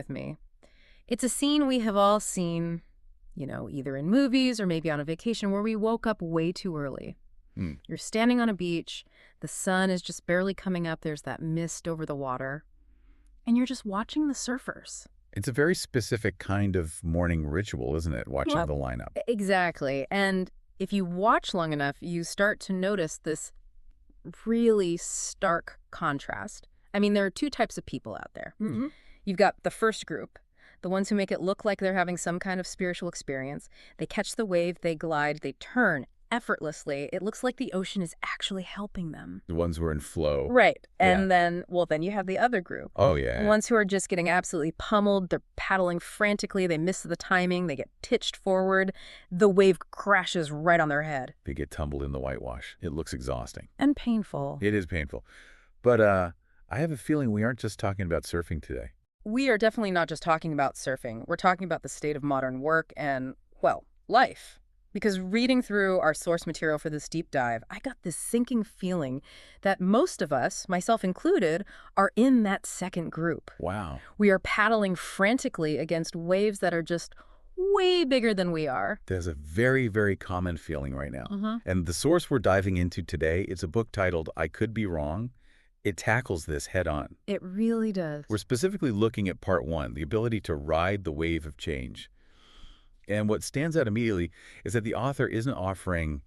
with me. It's a scene we have all seen, either in movies or maybe on a vacation where we woke up way too early. Hmm. You're standing on a beach, the sun is just barely coming up, there's that mist over the water, and you're just watching the surfers. It's a very specific kind of morning ritual, isn't it, watching Well, the lineup? Exactly. And if you watch long enough, you start to notice this really stark contrast. I mean, there are two types of people out there. Hmm. You've got the first group, the ones who make it look like they're having some kind of spiritual experience. They catch the wave, they glide, they turn effortlessly. It looks like the ocean is actually helping them. The ones who are in flow. Right. Yeah. And then you have the other group. Oh, The yeah. ones who are just getting absolutely pummeled. They're paddling frantically. They miss the timing. They get pitched forward. The wave crashes right on their head. They get tumbled in the whitewash. It looks exhausting. And painful. It is painful. But I have a feeling we aren't just talking about surfing today. We are definitely not just talking about surfing. We're talking about the state of modern work and, well, life. Because reading through our source material for this deep dive, I got this sinking feeling that most of us, myself included, are in that second group. Wow. We are paddling frantically against waves that are just way bigger than we are. There's a very, very common feeling right now. Mm-hmm. And the source we're diving into today is a book titled I Could Be Wrong. It tackles this head on. It really does. We're specifically looking at part one, the ability to ride the wave of change. And what stands out immediately is that the author isn't offering,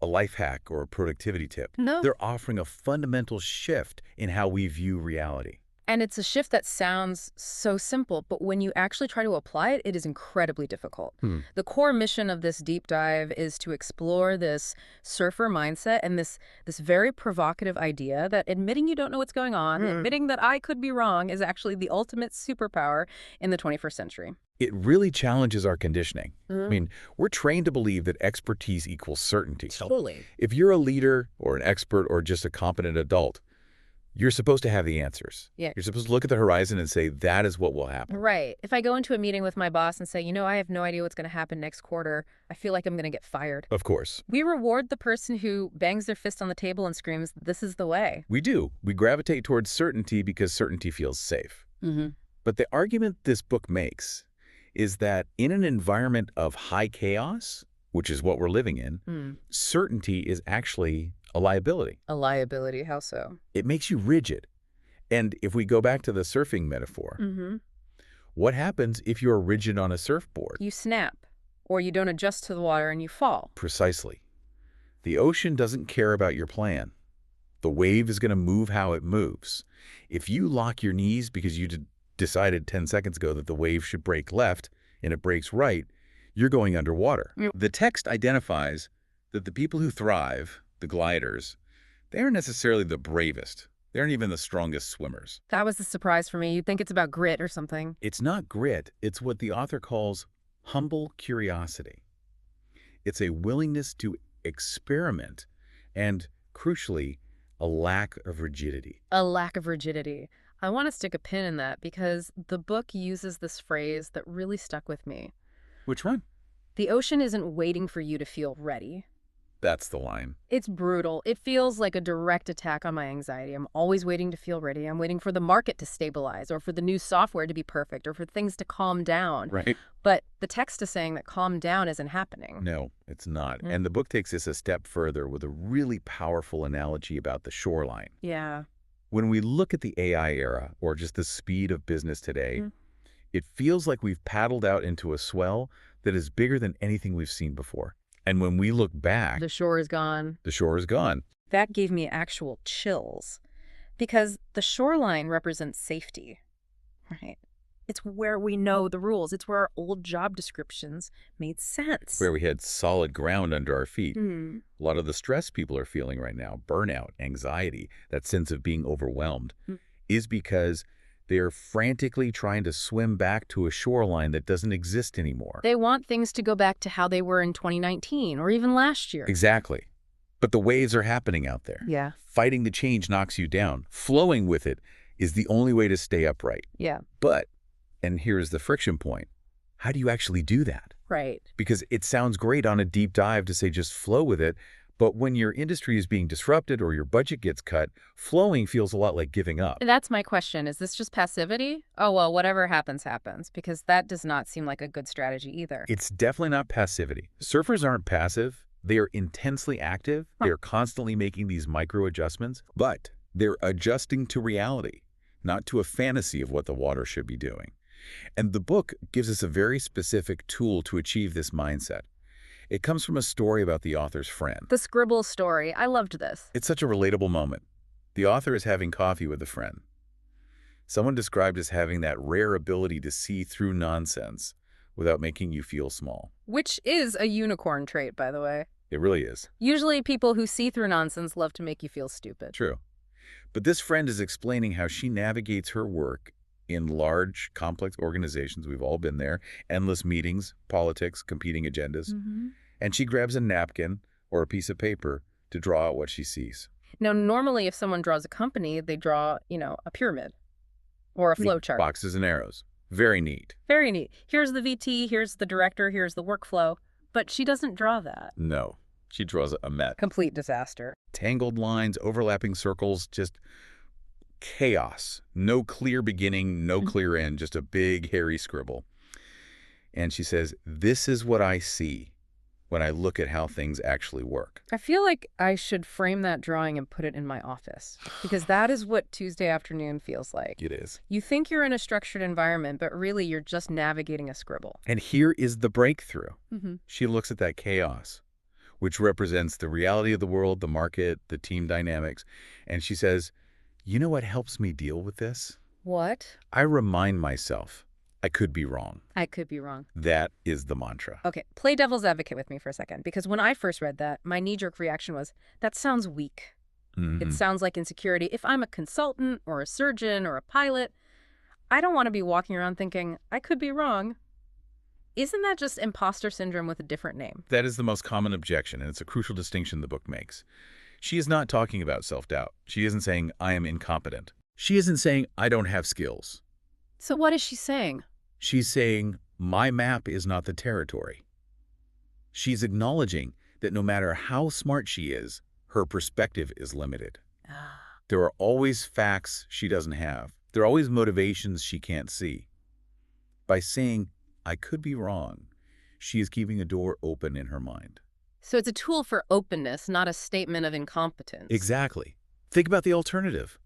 a life hack or a productivity tip. No. They're offering a fundamental shift in how we view reality. And it's a shift that sounds so simple, but when you actually try to apply it, it is incredibly difficult. The core mission of this deep dive is to explore this surfer mindset and this very provocative idea that admitting you don't know what's going on, admitting that I could be wrong, is actually the ultimate superpower in the 21st century. It really challenges our conditioning. I mean, we're trained to believe that expertise equals certainty. Totally. If you're a leader or an expert or just a competent adult, you're supposed to have the answers. Yeah. You're supposed to look at the horizon and say, that is what will happen. Right. If I go into a meeting with my boss and say, I have no idea what's going to happen next quarter, I feel like I'm going to get fired. Of course. We reward the person who bangs their fist on the table and screams, "This is the way." We do. We gravitate towards certainty because certainty feels safe. Mm-hmm. But the argument this book makes is that in an environment of high chaos, which is what we're living in, certainty is actually a liability. A liability, how so? It makes you rigid. And if we go back to the surfing metaphor, what happens if you're rigid on a surfboard? You snap, or you don't adjust to the water and you fall. Precisely. The ocean doesn't care about your plan. The wave is going to move how it moves. If you lock your knees because you decided 10 seconds ago that the wave should break left and it breaks right, you're going underwater. Yep. The text identifies that the people who thrive, the gliders, they aren't necessarily the bravest. They aren't even the strongest swimmers. That was the surprise for me. You'd think it's about grit or something. It's not grit. It's what the author calls humble curiosity. It's a willingness to experiment and, crucially, a lack of rigidity. A lack of rigidity. I want to stick a pin in that because the book uses this phrase that really stuck with me. Which one? The ocean isn't waiting for you to feel ready. That's the line. It's brutal. It feels like a direct attack on my anxiety. I'm always waiting to feel ready. I'm waiting for the market to stabilize or for the new software to be perfect or for things to calm down. Right. But the text is saying that calm down isn't happening. No, it's not. And the book takes this a step further with a really powerful analogy about the shoreline. Yeah. When we look at the AI era or just the speed of business today, it feels like we've paddled out into a swell that is bigger than anything we've seen before. And when we look back, The shore is gone. the shore is gone. That gave me actual chills because the shoreline represents safety, right? It's where we know the rules. It's where our old job descriptions made sense. Where we had solid ground under our feet. Hmm. A lot of the stress people are feeling right now, burnout, anxiety, that sense of being overwhelmed, is because they are frantically trying to swim back to a shoreline that doesn't exist anymore. They want things to go back to how they were in 2019 or even last year. Exactly. But the waves are happening out there. Yeah. Fighting the change knocks you down. Flowing with it is the only way to stay upright. Yeah. But, and here's the friction point, how do you actually do that? Right. Because it sounds great on a deep dive to say just flow with it, But when your industry is being disrupted or your budget gets cut, flowing feels a lot like giving up. That's my question. Is this just passivity? Oh, well, whatever happens, happens. Because that does not seem like a good strategy either. It's definitely not passivity. Surfers aren't passive. They are intensely active. They're constantly making these micro adjustments, but they're adjusting to reality, not to a fantasy of what the water should be doing. And the book gives us a very specific tool to achieve this mindset. It comes from a story about the author's friend. The scribble story. I loved this. It's such a relatable moment. The author is having coffee with a friend. Someone described as having that rare ability to see through nonsense without making you feel small. Which is a unicorn trait, by the way. It really is. Usually people who see through nonsense love to make you feel stupid. True. But this friend is explaining how she navigates her work in large, complex organizations. We've all been there. Endless meetings, politics, competing agendas. And she grabs a napkin or a piece of paper to draw out what she sees. Now, normally if someone draws a company, they draw, a pyramid or a flow chart. Boxes and arrows. Very neat. Very neat. Here's the VT, here's the director, here's the workflow. But she doesn't draw that. No. She draws a mess. Complete disaster. Tangled lines, overlapping circles, just chaos. No clear beginning, no clear end, just a big, hairy scribble. And she says, this is what I see when I look at how things actually work. I feel like I should frame that drawing and put it in my office, because that is what Tuesday afternoon feels like. It is. You think you're in a structured environment, but really you're just navigating a scribble. And here is the breakthrough. She looks at that chaos, which represents the reality of the world, the market, the team dynamics. And she says, you know what helps me deal with this? What? I remind myself, I could be wrong. I could be wrong. That is the mantra. Okay, play devil's advocate with me for a second, because when I first read that, my knee-jerk reaction was, that sounds weak. It sounds like insecurity. If I'm a consultant or a surgeon or a pilot, I don't want to be walking around thinking, I could be wrong. Isn't that just imposter syndrome with a different name? That is the most common objection, and it's a crucial distinction the book makes. She is not talking about self-doubt. She isn't saying, I am incompetent. She isn't saying, I don't have skills. So what is she saying? She's saying, my map is not the territory. She's acknowledging that no matter how smart she is, her perspective is limited. There are always facts she doesn't have. There are always motivations she can't see. By saying, I could be wrong, she is keeping a door open in her mind. So it's a tool for openness, not a statement of incompetence. Exactly. Think about the alternative.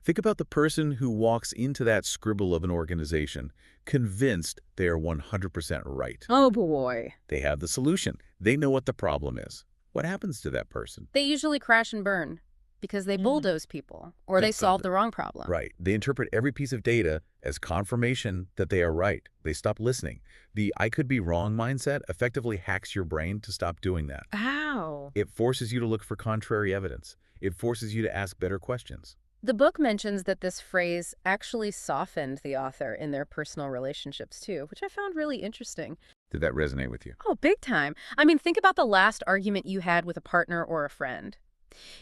Think about the person who walks into that scribble of an organization convinced they are 100% right. Oh, boy. They have the solution. They know what the problem is. What happens to that person? They usually crash and burn because they bulldoze people or they solve the wrong problem. Right. They interpret every piece of data as confirmation that they are right. They stop listening. The I could be wrong mindset effectively hacks your brain to stop doing that. How? It forces you to look for contrary evidence. It forces you to ask better questions. The book mentions that this phrase actually softened the author in their personal relationships too, which I found really interesting. Did that resonate with you? Oh, big time. I mean, think about the last argument you had with a partner or a friend.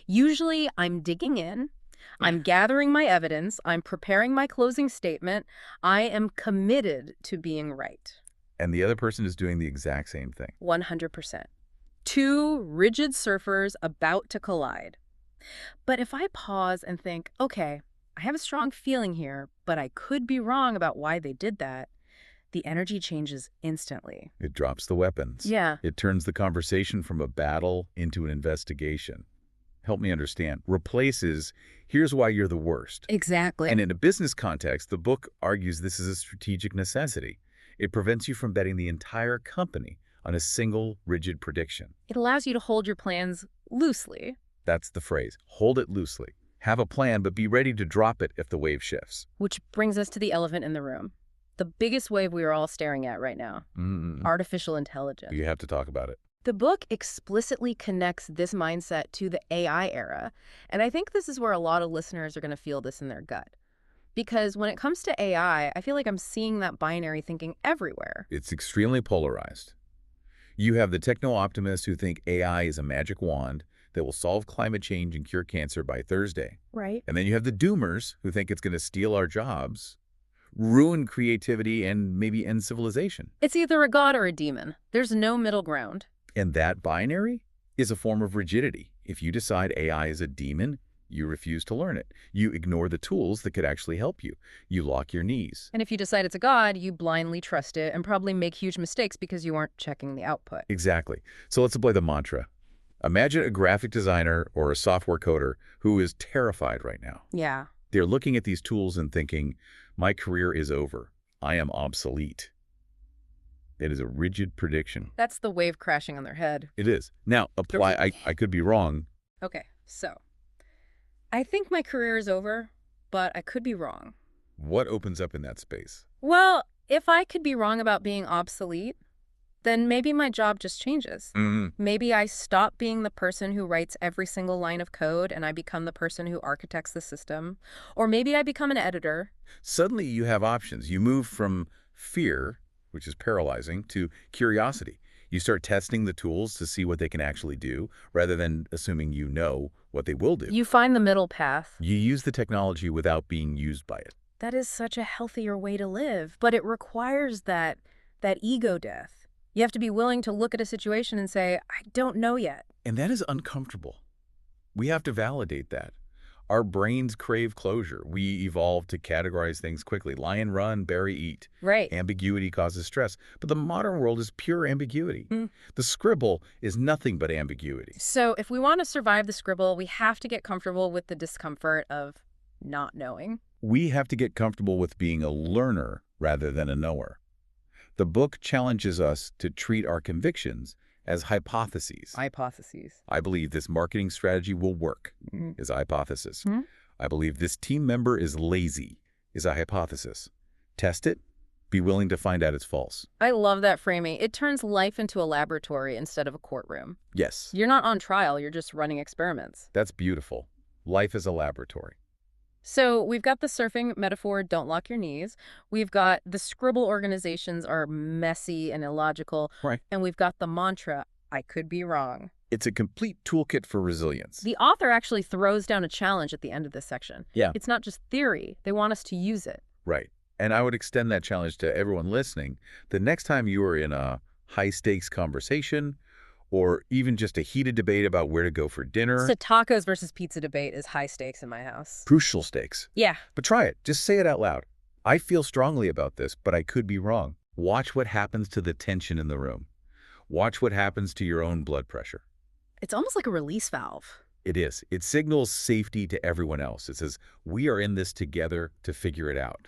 Usually, I'm digging in, I'm gathering my evidence, I'm preparing my closing statement, I am committed to being right. And the other person is doing the exact same thing. 100%. Two rigid surfers about to collide. But if I pause and think, okay, I have a strong feeling here, but I could be wrong about why they did that, the energy changes instantly. It drops the weapons. Yeah. It turns the conversation from a battle into an investigation. Help me understand. Replaces, here's why you're the worst. Exactly. And in a business context, the book argues this is a strategic necessity. It prevents you from betting the entire company on a single rigid prediction. It allows you to hold your plans loosely. That's the phrase. Hold it loosely. Have a plan, but be ready to drop it if the wave shifts. Which brings us to the elephant in the room. The biggest wave we are all staring at right now. Artificial intelligence. You have to talk about it. The book explicitly connects this mindset to the AI era. And I think this is where a lot of listeners are going to feel this in their gut. Because when it comes to AI, I feel like I'm seeing that binary thinking everywhere. It's extremely polarized. You have the techno-optimists who think AI is a magic wand that will solve climate change and cure cancer by Thursday. Right. And then you have the doomers who think it's going to steal our jobs, ruin creativity, and maybe end civilization. It's either a god or a demon. There's no middle ground. And that binary is a form of rigidity. If you decide AI is a demon, you refuse to learn it. You ignore the tools that could actually help you. You lock your knees. And if you decide it's a god, you blindly trust it and probably make huge mistakes because you aren't checking the output. Exactly. So let's apply the mantra. Imagine a graphic designer or a software coder who is terrified right now. Yeah. They're looking at these tools and thinking, my career is over. I am obsolete. It is a rigid prediction. That's the wave crashing on their head. It is. Now, I could be wrong. Okay, so I think my career is over, but I could be wrong. What opens up in that space? Well, if I could be wrong about being obsolete, then maybe my job just changes. Maybe I stop being the person who writes every single line of code and I become the person who architects the system. Or maybe I become an editor. Suddenly you have options. You move from fear, which is paralyzing, to curiosity. You start testing the tools to see what they can actually do, rather than assuming you know what they will do. You find the middle path. You use the technology without being used by it. That is such a healthier way to live, but it requires that ego death. You have to be willing to look at a situation and say, I don't know yet. And that is uncomfortable. We have to validate that. Our brains crave closure. We evolved to categorize things quickly. Lie and run, bury, eat. Right. Ambiguity causes stress. But the modern world is pure ambiguity. The scribble is nothing but ambiguity. So if we want to survive the scribble, we have to get comfortable with the discomfort of not knowing. We have to get comfortable with being a learner rather than a knower. The book challenges us to treat our convictions as hypotheses. Hypotheses. I believe this marketing strategy will work, is a hypothesis. I believe this team member is lazy, is a hypothesis. Test it. Be willing to find out it's false. I love that framing. It turns life into a laboratory instead of a courtroom. Yes. You're not on trial. You're just running experiments. That's beautiful. Life is a laboratory. So we've got the surfing metaphor, don't lock your knees. We've got the scribble organizations are messy and illogical. Right. And we've got the mantra, I could be wrong. It's a complete toolkit for resilience. The author actually throws down a challenge at the end of this section. Yeah. It's not just theory. They want us to use it. Right. And I would extend that challenge to everyone listening. The next time you are in a high-stakes conversation or even just a heated debate about where to go for dinner. So tacos versus pizza debate is high stakes in my house. Crucial stakes. Yeah. But try it. Just say it out loud. I feel strongly about this, but I could be wrong. Watch what happens to the tension in the room. Watch what happens to your own blood pressure. It's almost like a release valve. It is. It signals safety to everyone else. It says, we are in this together to figure it out,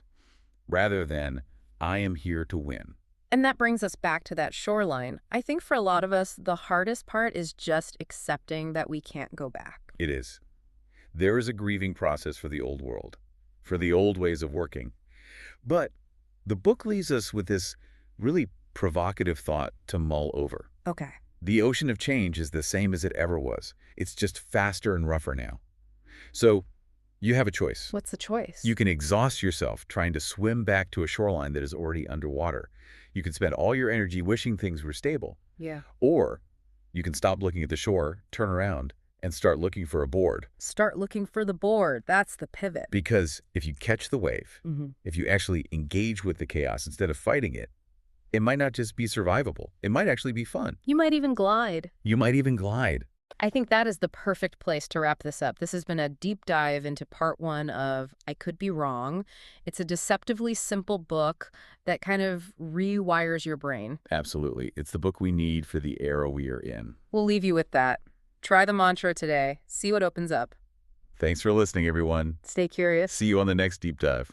rather than, I am here to win. And that brings us back to that shoreline. I think for a lot of us, the hardest part is just accepting that we can't go back. It is. There is a grieving process for the old world, for the old ways of working. But the book leaves us with this really provocative thought to mull over. Okay. The ocean of change is the same as it ever was. It's just faster and rougher now. So you have a choice. What's the choice? You can exhaust yourself trying to swim back to a shoreline that is already underwater. You can spend all your energy wishing things were stable. Yeah. Or you can stop looking at the shore, turn around, and start looking for a board. Start looking for the board. That's the pivot. Because if you catch the wave, if you actually engage with the chaos instead of fighting it, it might not just be survivable. It might actually be fun. You might even glide. You might even glide. I think that is the perfect place to wrap this up. This has been a deep dive into part 1 of I Could Be Wrong. It's a deceptively simple book that kind of rewires your brain. Absolutely. It's the book we need for the era we are in. We'll leave you with that. Try the mantra today. See what opens up. Thanks for listening, everyone. Stay curious. See you on the next deep dive.